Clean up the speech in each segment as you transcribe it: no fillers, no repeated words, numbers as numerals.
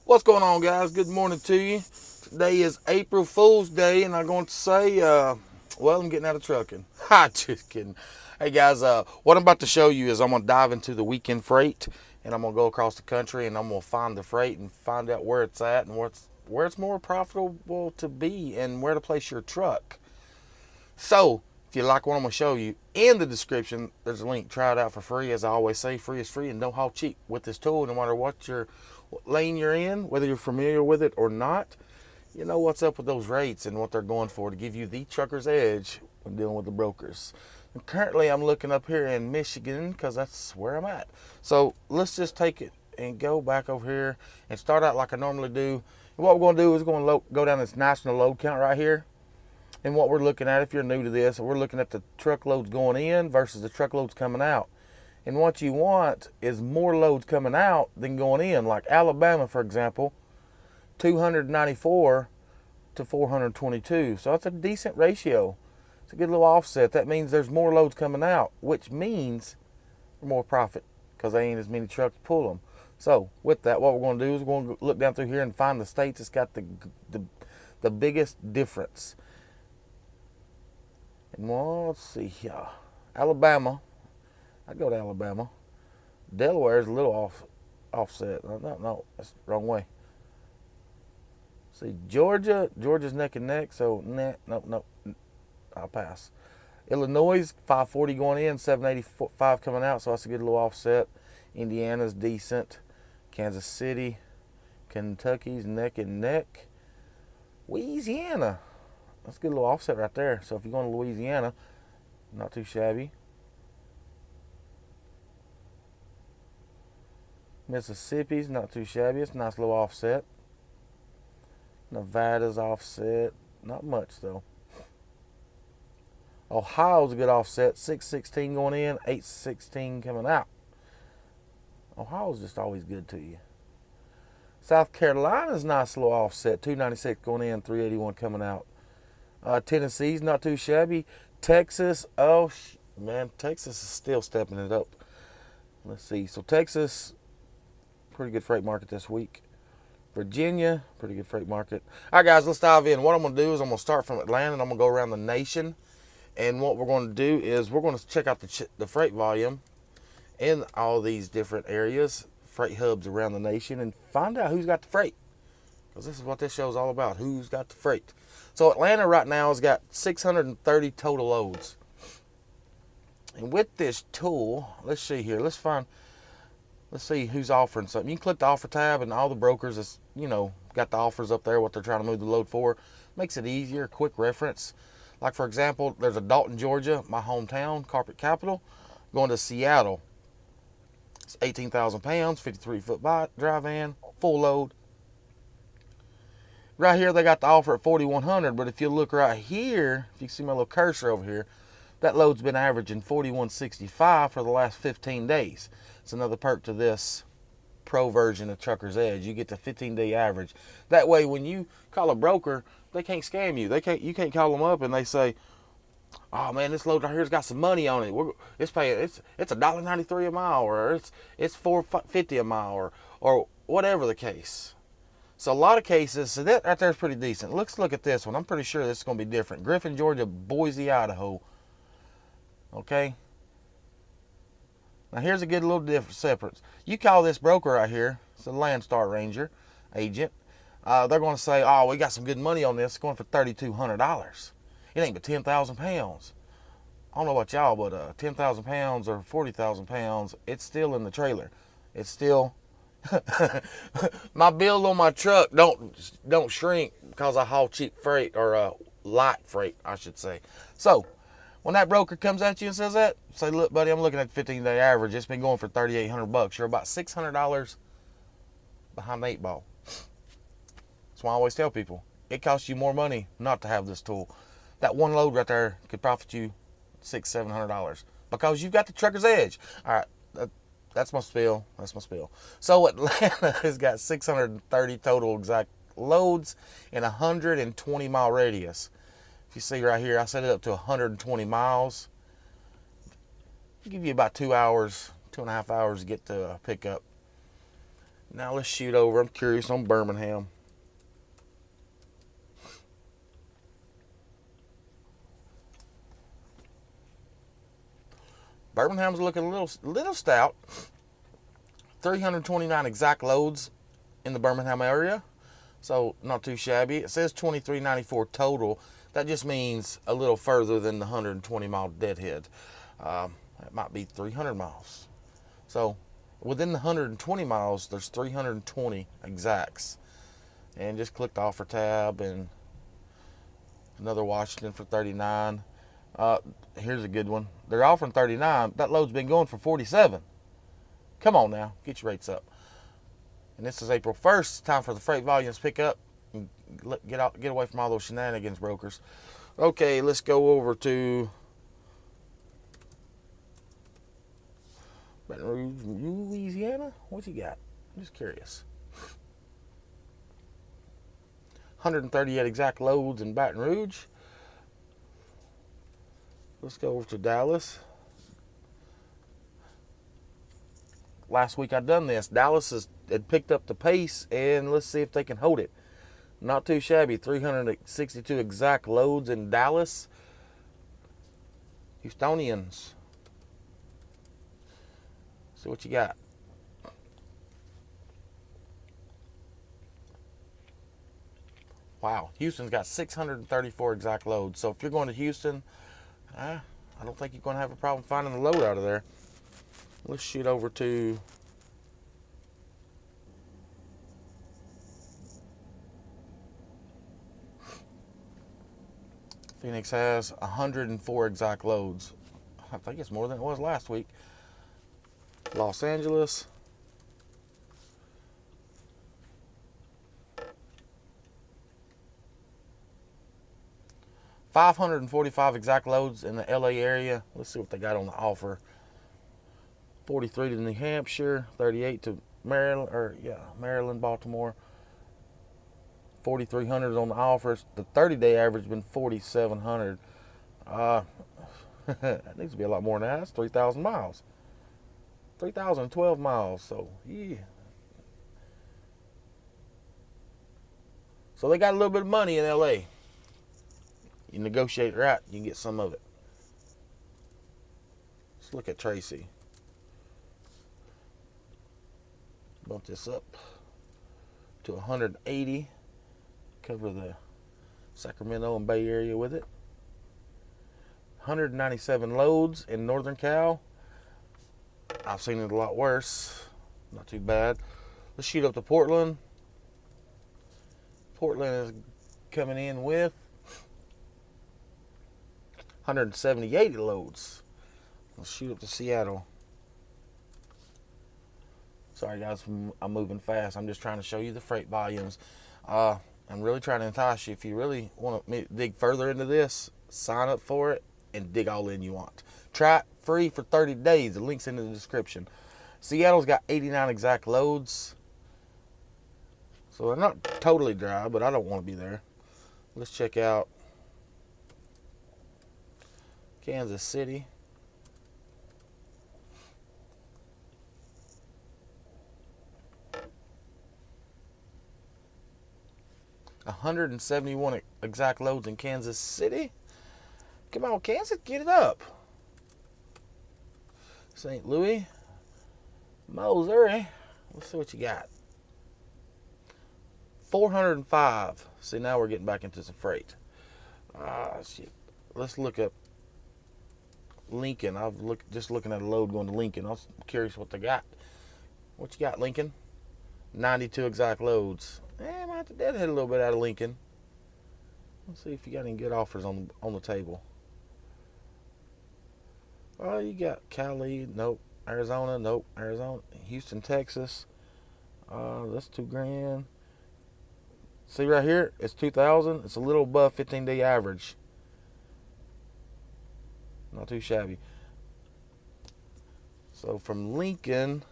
What's going on, guys? Good morning to you. Today is April Fool's Day, and I'm going to say, well, I'm getting out of trucking. Ha, just kidding. Hey, guys, what I'm about to show you is I'm going to dive into the weekend freight, and I'm going to go across the country, and I'm going to find the freight and find out where it's at and where it's more profitable to be and where to place your truck. So, if you like what I'm going to show you, in the description, there's a link. Try it out for free. As I always say, free is free and don't haul cheap with this tool. No matter what lane you're in, whether you're familiar with it or not, you know what's up with those rates and what they're going for to give you the trucker's edge when dealing with the brokers. And currently, I'm looking up here in Michigan because that's where I'm at. So, let's just take it and go back over here and start out like I normally do. And what we're going to do is we're going to go down this national load count right here. And what we're looking at, if you're new to this, we're looking at the truckloads going in versus the truckloads coming out. And what you want is more loads coming out than going in. Like Alabama, for example, 294 to 422. So that's a decent ratio. It's a good little offset. That means there's more loads coming out, which means more profit because there ain't as many trucks to pull them. So with that, what we're going to do is we're going to look down through here and find the states that's got the biggest difference. Well, let's see here. Alabama. I go to Alabama. Delaware is a little offset. No, that's the wrong way. See, Georgia's neck and neck, so nope. I'll pass. Illinois, 540 going in, 785 coming out, so that's a good little offset. Indiana's decent. Kansas City, Kentucky's neck and neck. Louisiana. That's a good little offset right there. So if you're going to Louisiana, not too shabby. Mississippi's not too shabby. It's a nice little offset. Nevada's offset. Not much, though. Ohio's a good offset. 616 going in, 816 coming out. Ohio's just always good to you. South Carolina's nice little offset. 296 going in, 381 coming out. Tennessee's not too shabby. Texas, Texas is still stepping it up. Let's see. So Texas, pretty good freight market this week. Virginia, pretty good freight market. All right, guys, let's dive in. What I'm going to do is I'm going to start from Atlanta and I'm going to go around the nation. And what we're going to do is we're going to check out the freight volume in all these different areas, freight hubs around the nation, and find out who's got the freight. Because this is what this show is all about, who's got the freight. So Atlanta right now has got 630 total loads. And with this tool, let's see here, let's see who's offering something. You can click the offer tab and all the brokers that's, got the offers up there, what they're trying to move the load for. Makes it easier, quick reference. Like for example, there's a Dalton, Georgia, my hometown, carpet capital, going to Seattle. It's 18,000 pounds, 53-foot dry van, full load. Right here, they got the offer at 4,100, but if you look right here, if you see my little cursor over here, that load's been averaging 4,165 for the last 15 days. It's another perk to this pro version of Trucker's Edge. You get the 15-day average. That way, when you call a broker, they can't scam you. You can't call them up and they say, "Oh man, this load right here's got some money on it. It's $1.93 a mile, or it's $4.50 a mile, or whatever the case." So a lot of cases, so that right there is pretty decent. Let's look at this one. I'm pretty sure this is going to be different. Griffin, Georgia, Boise, Idaho. Okay. Now here's a good little difference. You call this broker right here. It's a Landstar Ranger agent. They're going to say, "Oh, we got some good money on this. It's going for $3,200. It ain't but 10,000 pounds. I don't know about y'all, but 10,000 pounds or 40,000 pounds, it's still in the trailer. It's still my build on my truck don't shrink because I haul cheap freight, or light freight, I should say. So when that broker comes at you and says that, say, "Look, buddy, I'm looking at the 15-day average. It's been going for $3,800. You're about $600 behind the 8 ball." That's why I always tell people it costs you more money not to have this tool. That one load right there could profit you $600-700 because you've got the Trucker's Edge. All right. That's my spiel. So Atlanta has got 630 total exact loads in a 120-mile radius. If you see right here, I set it up to 120 miles. It'll give you about 2 hours, 2.5 hours to get to a pickup. Now let's shoot over. I'm curious on Birmingham. Birmingham's looking a little stout. 329 exact loads in the Birmingham area, so not too shabby. It says 2394 total. That just means a little further than the 120-mile deadhead. It might be 300 miles. So within the 120 miles, there's 320 exacts. And just click the offer tab, and another Washington for 39. Here's a good one. They're offering 39. That load's been going for 47. Come on now, get your rates up. And this is April 1st. Time for the freight volumes to pick up and get away from all those shenanigans, brokers. Okay, let's go over to Baton Rouge, Louisiana. What you got? I'm just curious. 138 exact loads in Baton Rouge. Let's go over to Dallas. Last week I done this. Dallas had picked up the pace, and let's see if they can hold it. Not too shabby. 362 exact loads in Dallas. Houstonians. See what you got. Wow, Houston's got 634 exact loads. So if you're going to Houston, I don't think you're going to have a problem finding the load out of there. Let's shoot over to Phoenix. Has 104 exact loads. I think it's more than it was last week. Los Angeles. $545 exact loads in the LA area. Let's see what they got on the offer. 43 to New Hampshire, 38 to Maryland, Baltimore. 4,300 on the offers. The 30-day average has been 4,700. That needs to be a lot more than that. That's 3,000 miles. 3,012 miles. So, yeah. So they got a little bit of money in LA. You negotiate right, you can get some of it. Let's look at Tracy. Bump this up to 180. Cover the Sacramento and Bay Area with it. 197 loads in Northern Cal. I've seen it a lot worse. Not too bad. Let's shoot up to Portland. Portland is coming in with 178 loads. Let's shoot up to Seattle. Sorry guys, I'm moving fast. I'm just trying to show you the freight volumes. I'm really trying to entice you. If you really want to dig further into this, sign up for it and dig all in you want. Try it free for 30 days. The link's in the description. Seattle's got 89 exact loads. So they're not totally dry, but I don't want to be there. Let's check out Kansas City. $171 exact loads in Kansas City. Come on, Kansas, get it up. St. Louis, Missouri. Let's see what you got. 405. See, now we're getting back into some freight. Shit. Let's look up Lincoln. Just looking at a load going to Lincoln. I was curious what they got. What you got, Lincoln? 92 exact loads. I might have to deadhead a little bit out of Lincoln. Let's see if you got any good offers on the table. Oh, you got Cali, nope. Arizona, nope. Arizona, Houston, Texas. That's $2,000. See right here, it's 2,000. It's a little above 15-day average. Not too shabby. So from Lincoln,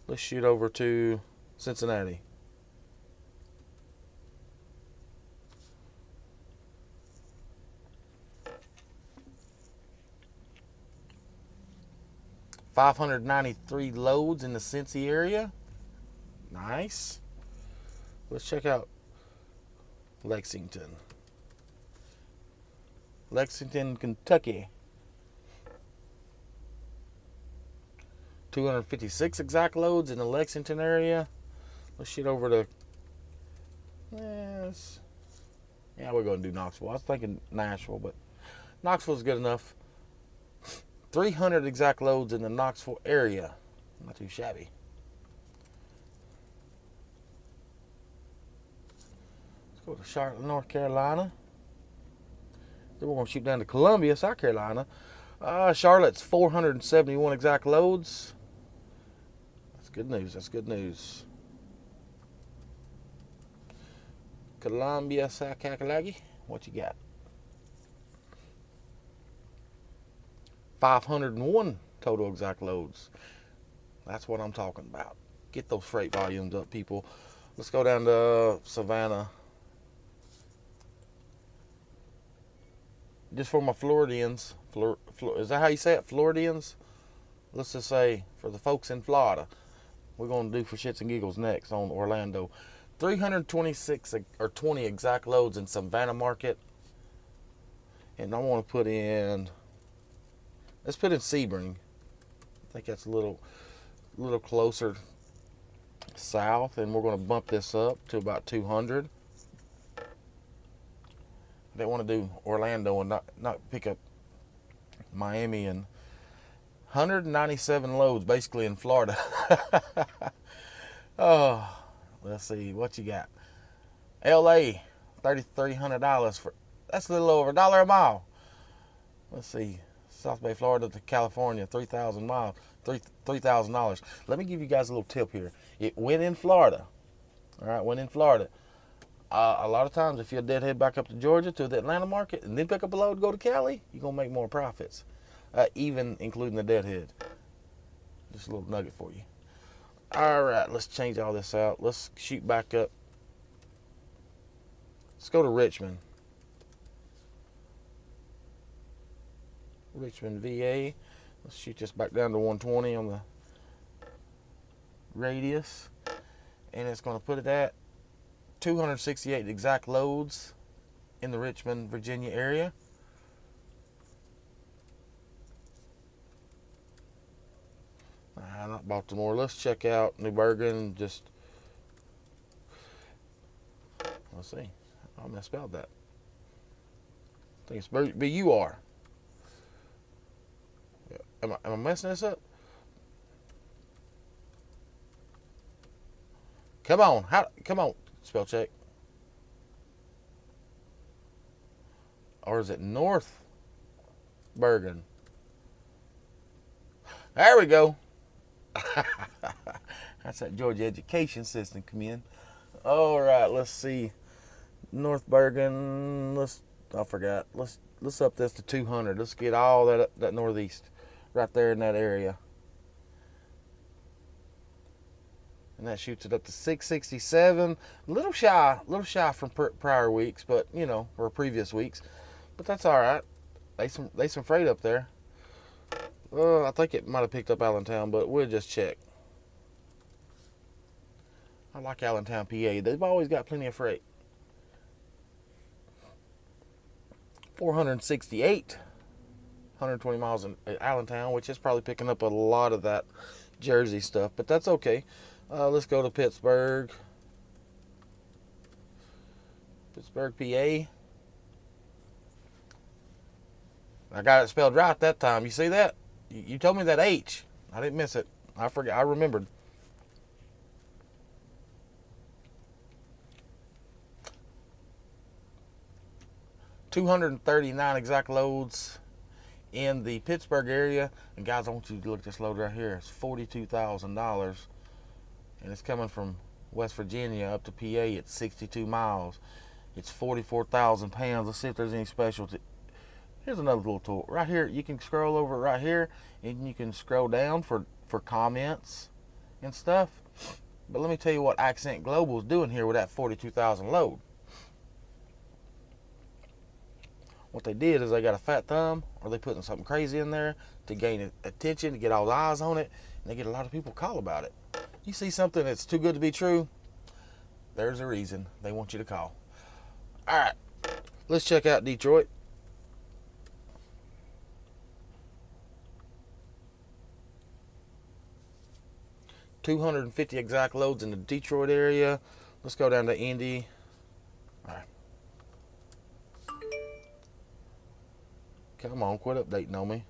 let's shoot over to Cincinnati. $593 loads in the Cincy area. Nice. Let's check out Lexington, Kentucky. 256 exact loads in the Lexington area. Let's shoot over to, yes. Yeah, we're going to do Knoxville. I was thinking Nashville, but Knoxville's good enough. 300 exact loads in the Knoxville area. Not too shabby. Let's go to Charlotte, North Carolina. Then we're going to shoot down to Columbia, South Carolina. Charlotte's 471 exact loads. That's good news. That's good news. Columbia, South Carolina. What you got? 501 total exact loads. That's what I'm talking about. Get those freight volumes up, people. Let's go down to Savannah. Just for my Floridians. Is that how you say it? Floridians? Let's just say for the folks in Florida. We're going to do for shits and giggles next on Orlando. 326 or 20 exact loads in Savannah market. And I want to put in, let's put in Sebring. I think that's a little closer south, and we're going to bump this up to about 200. I didn't want to do Orlando and not pick up Miami. And 197 loads basically in Florida. Oh, let's see what you got. LA, $3,300 for, that's a little over $1 a mile. Let's see, South Bay, Florida to California, 3,000 miles, $3,000. Let me give you guys a little tip here. It went in Florida. All right, went in Florida. A lot of times, if you're deadhead back up to Georgia to the Atlanta market and then pick up a load, go to Cali, you're gonna make more profits, even including the deadhead. Just a little nugget for you. All right, let's change all this out. Let's shoot back up. Let's go to Richmond. Richmond VA. Let's shoot this back down to 120 on the radius. And it's going to put it at 268 exact loads in the Richmond, Virginia area. Not Baltimore. Let's check out New Bergen. Just, let's see. I misspelled that. I think it's B-U-R. Am I messing this up? Come on. Come on. Spell check. Or is it North Bergen? There we go. That's that Georgia education system come in. All right, let's see. North Bergen. I forgot. Let's up this to 200. Let's get all that northeast right there in that area. And that shoots it up to 667. A little shy from prior weeks, but or previous weeks. But that's all right. They some freight up there. I think it might have picked up Allentown, but we'll just check. I like Allentown, PA. They've always got plenty of freight. 468, 120 miles in Allentown, which is probably picking up a lot of that Jersey stuff, but that's okay. Let's go to Pittsburgh. Pittsburgh, PA. I got it spelled right that time. You see that? You told me that H. I didn't miss it. I forgot. I remembered. $239 exact loads in the Pittsburgh area. And guys, I want you to look at this load right here. It's $42,000. And it's coming from West Virginia up to PA. It's 62 miles. It's 44,000 pounds. Let's see if there's any specialty. Here's another little tool. Right here, you can scroll over right here, and you can scroll down for comments and stuff. But let me tell you what Accent Global is doing here with that 42,000 load. What they did is they got a fat thumb, or they putting something crazy in there to gain attention, to get all the eyes on it, and they get a lot of people call about it. You see something that's too good to be true, there's a reason they want you to call. All right, let's check out Detroit. $250 exact loads in the Detroit area. Let's go down to Indy. All right. Come on, quit updating on me.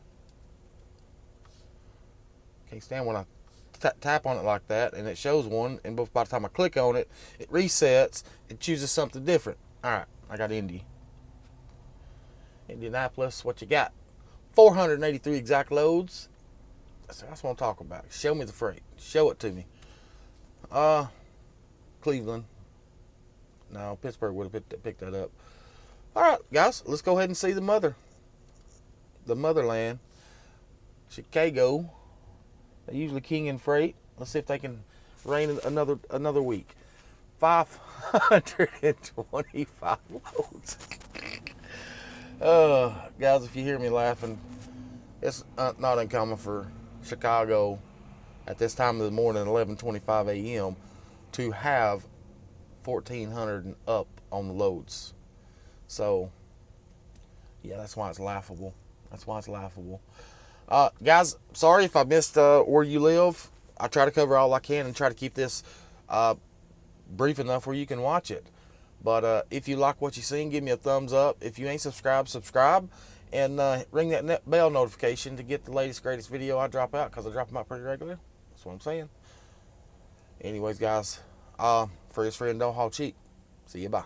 Can't stand when I tap on it like that and it shows one, and by the time I click on it, it resets. It chooses something different. All right, I got Indy. Indianapolis, what you got? 483 exact loads. That's what I'm talking about. Show me the freight. Show it to me. Cleveland. No, Pittsburgh would have picked that up. All right, guys, let's go ahead and see the motherland. Chicago. They're usually king in freight. Let's see if they can reign another week. 525 loads. Guys, if you hear me laughing, it's not uncommon for Chicago at this time of the morning, 11:25 a.m., to have 1,400 and up on the loads. So, yeah, that's why it's laughable. Guys, sorry if I missed where you live. I try to cover all I can and try to keep this brief enough where you can watch it. But if you like what you seen, give me a thumbs up. If you ain't subscribed, subscribe. And ring that bell notification to get the latest, greatest video I drop out, because I drop them out pretty regular. That's what I'm saying. Anyways, guys, free is free and don't haul cheap. See you, bye.